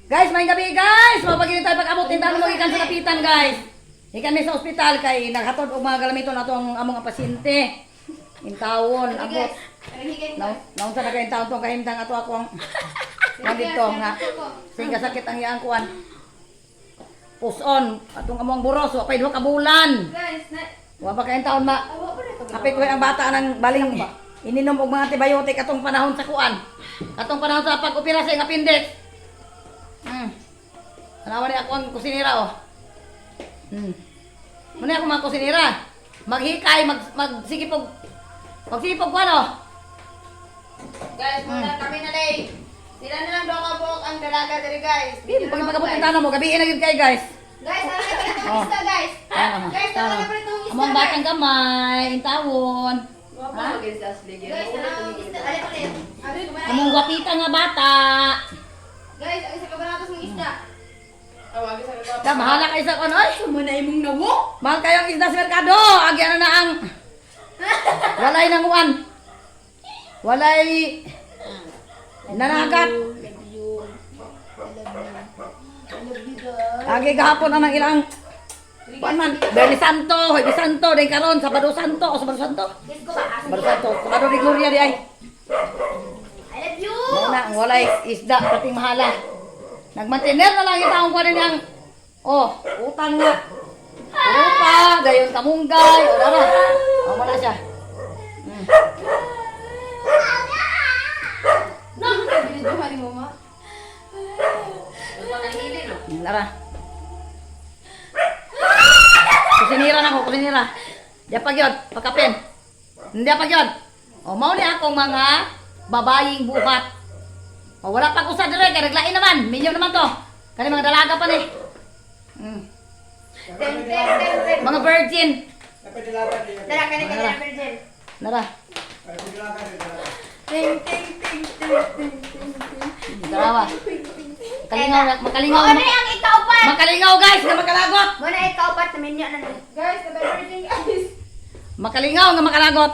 Guys, may gabi guys. Mapagili tayo pag-abot din tayo ikan sa kapitan guys. Ikan mi sa ospital kay naghatod og mga galamiton atong among pasyente. Intawon abot. Naon sa kay intawon tong kahimtang ato ako ang dito nga. Singa sakit ang iyang kuan. Puson atong among buros wa pay duha ka bulan. Guys, Wa ba kay intawon ma? Kapit ko ang bata ng baling ininom og mga antibiotic atong panahon sa kuan. Atong panahon sa pag-opera sa iyang appendix. Anawa ni ako ang kusinira oh. Muna ako mga kusinira. Maghikay, magsikipog ko ano. guys, muna kami na lay. Sila na lang daw kabok ang dalaga diri guys. Hindi, pag pagkabot na mo, gabiin na yun kayo guys. Guys, ano na itong isda guys? Guys, ano na itong isda? Among batang gamay, intawon. Guys, ano ang isda? Alin ulit. Among gwapita nga bata. Guys, ang isa ka baratos ng isda. Da, mahala kayo sa kono. Ay, Muna imong nawo. mahal kayong isda sa merkado. Agyan na ang walay nang uwan. Walay nanagat. Agi gahapon na ng ilang kuan man. Berni Santo, Hoy Santo, din karon Sabado Santo o Sabado Santo. Sabado Santo, Sabado ni Gloria di ay. I love you. Na walay isda pating mahala. Nagmantener na lang itaong kuan niyang utang nga. Upa, gayon kamunggay, o dara. O na siya. Duhari mo ma. Dara. Kusinira na ko, kusinira. Diya pa gyud, pagkapin. Hindi pa gyud. O mao ni akong mga babaying buhat. O wala pa ko sa dire kay naglain naman, milyon naman to. Kani mga dalaga pa ni. Mga virgin. Dara ka na ka virgin. Nara. Ting ting ting ting ting ting. Darawa. Makalingaw. Ano yung ikaupat? Makalingaw guys, nga makalagot. Muna ikaupat na minyo na. Guys, na virgin guys. Makalingaw nga makalagot.